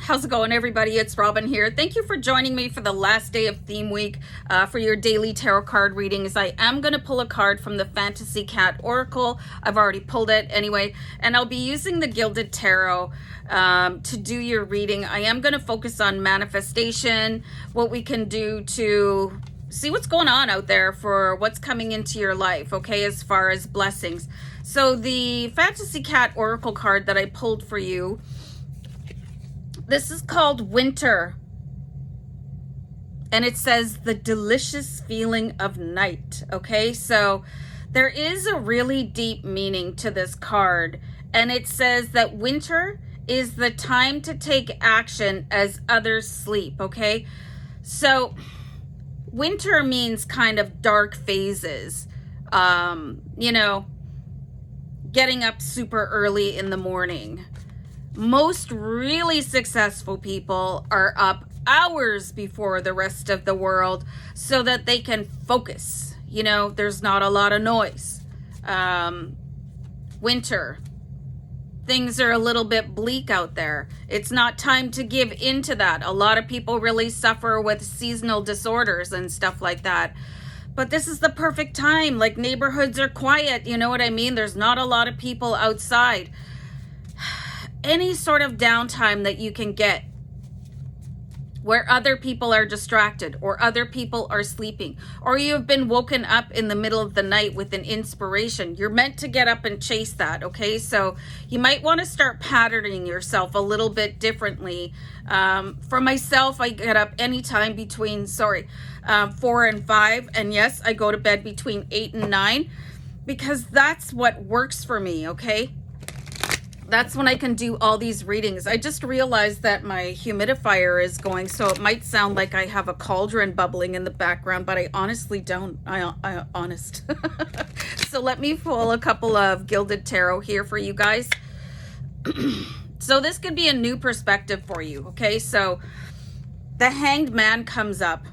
How's it going, everybody? It's Robin here. Thank you for joining me for the last day of theme week for your daily tarot card readings. I am going to pull a card from the Fantasy Cat Oracle. I've already pulled it anyway, and I'll be using the Gilded Tarot to do your reading. I am going to focus on manifestation, what we can do to see what's going on out there for what's coming into your life, okay, as far as blessings. So the Fantasy Cat Oracle card that I pulled for you, this is called Winter, and it says the delicious feeling of night. Okay, so there is a really deep meaning to this card, and it says that winter is the time to take action as others sleep. Okay, so winter means kind of dark phases, you know, getting up super early in the morning. Most really successful people are up hours before the rest of the world so that they can focus. You know, there's not a lot of noise. Winter, things are a little bit bleak out there. It's not time to give into that. A lot of people really suffer with seasonal disorders and stuff like that. But this is the perfect time. Like, neighborhoods are quiet. You know what I mean? There's not a lot of people outside. Any sort of downtime that you can get where other people are distracted or other people are sleeping, or you have been woken up in the middle of the night with an inspiration. You're meant to get up and chase that, okay? So you might want to start patterning yourself a little bit differently. For myself, I get up anytime between, 4 and 5. And yes, I go to bed between 8 and 9 because that's what works for me, okay? That's when I can do all these readings. I just realized that my humidifier is going, so it might sound like I have a cauldron bubbling in the background, but I honestly don't. I honest. So let me pull a couple of Gilded Tarot here for you guys. So this could be a new perspective for you, okay? So the Hanged Man comes up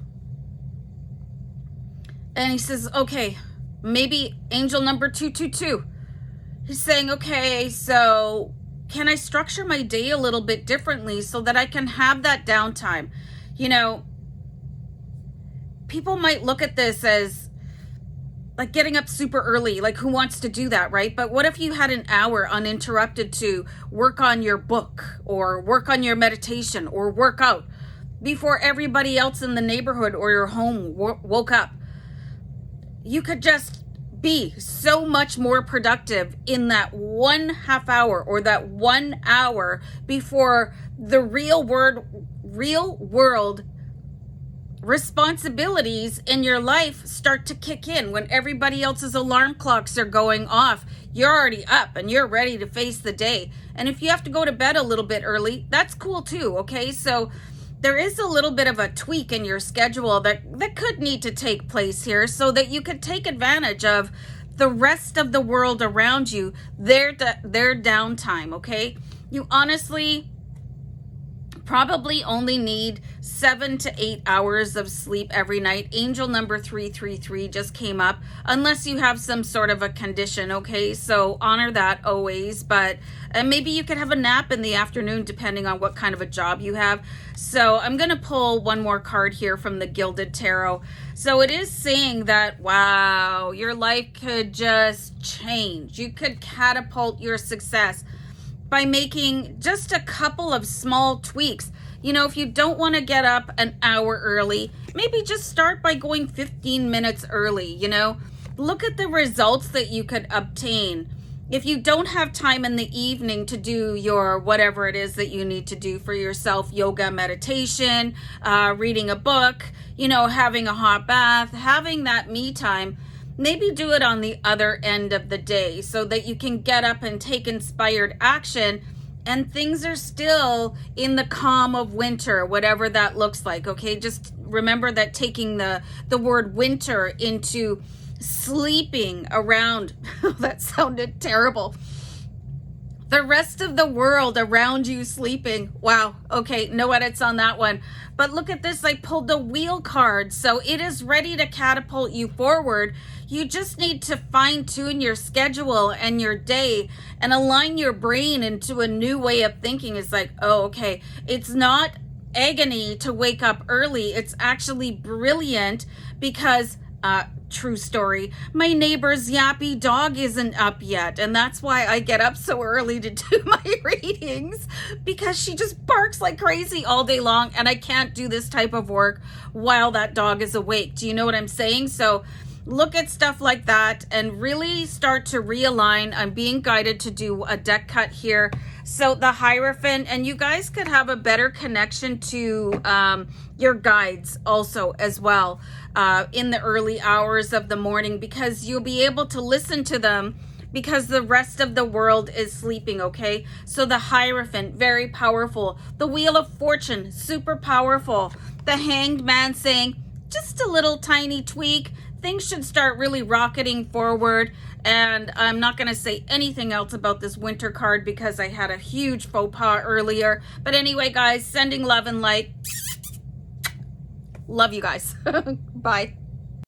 and he says, okay, maybe angel number 222. He's saying, okay, so can I structure my day a little bit differently so that I can have that downtime? You know, people might look at this as like getting up super early. Like, who wants to do that, right? But what if you had an hour uninterrupted to work on your book or work on your meditation or work out before everybody else in the neighborhood or your home woke up? You could just be so much more productive in that 1/2 hour or that 1 hour before the real world responsibilities in your life start to kick in. When everybody else's alarm clocks are going off, you're already up and you're ready to face the day. And if you have to go to bed a little bit early, that's cool too, okay? So there is a little bit of a tweak in your schedule that could need to take place here so that you could take advantage of the rest of the world around you, their downtime, okay? You honestly probably only need 7 to 8 hours of sleep every night. Angel number 333 just came up, unless you have some sort of a condition, okay? So honor that always, but maybe you could have a nap in the afternoon depending on what kind of a job you have. So I'm going to pull one more card here from the Gilded Tarot. So it is saying that, wow, your life could just change. You could catapult your success by making just a couple of small tweaks. You know, if you don't want to get up an hour early, maybe just start by going 15 minutes early, you know. Look at the results that you could obtain. If you don't have time in the evening to do your whatever it is that you need to do for yourself, yoga, meditation, reading a book, you know, having a hot bath, having that me time, maybe do it on the other end of the day so that you can get up and take inspired action and things are still in the calm of winter, whatever that looks like, okay? Just remember that taking the word winter into sleeping around, that sounded terrible. The rest of the world around you sleeping. Wow. Okay, no edits on that one. But look at this. I pulled the wheel card. So it is ready to catapult you forward. You just need to fine tune your schedule and your day and align your brain into a new way of thinking. It's like, oh, okay, it's not agony to wake up early. It's actually brilliant because true story, my neighbor's yappy dog isn't up yet, and that's why I get up so early to do my readings, because she just barks like crazy all day long, and I can't do this type of work while that dog is awake. Do you know what I'm saying? So look at stuff like that and really start to realign. I'm being guided to do a deck cut here. So the Hierophant, and you guys could have a better connection to your guides also as well in the early hours of the morning, because you'll be able to listen to them because the rest of the world is sleeping, okay? So the Hierophant, very powerful. The Wheel of Fortune, super powerful. The Hanged Man saying, just a little tiny tweak. Things should start really rocketing forward. And I'm not going to say anything else about this winter card because I had a huge faux pas earlier. But anyway, guys, sending love and light. Love you guys. Bye.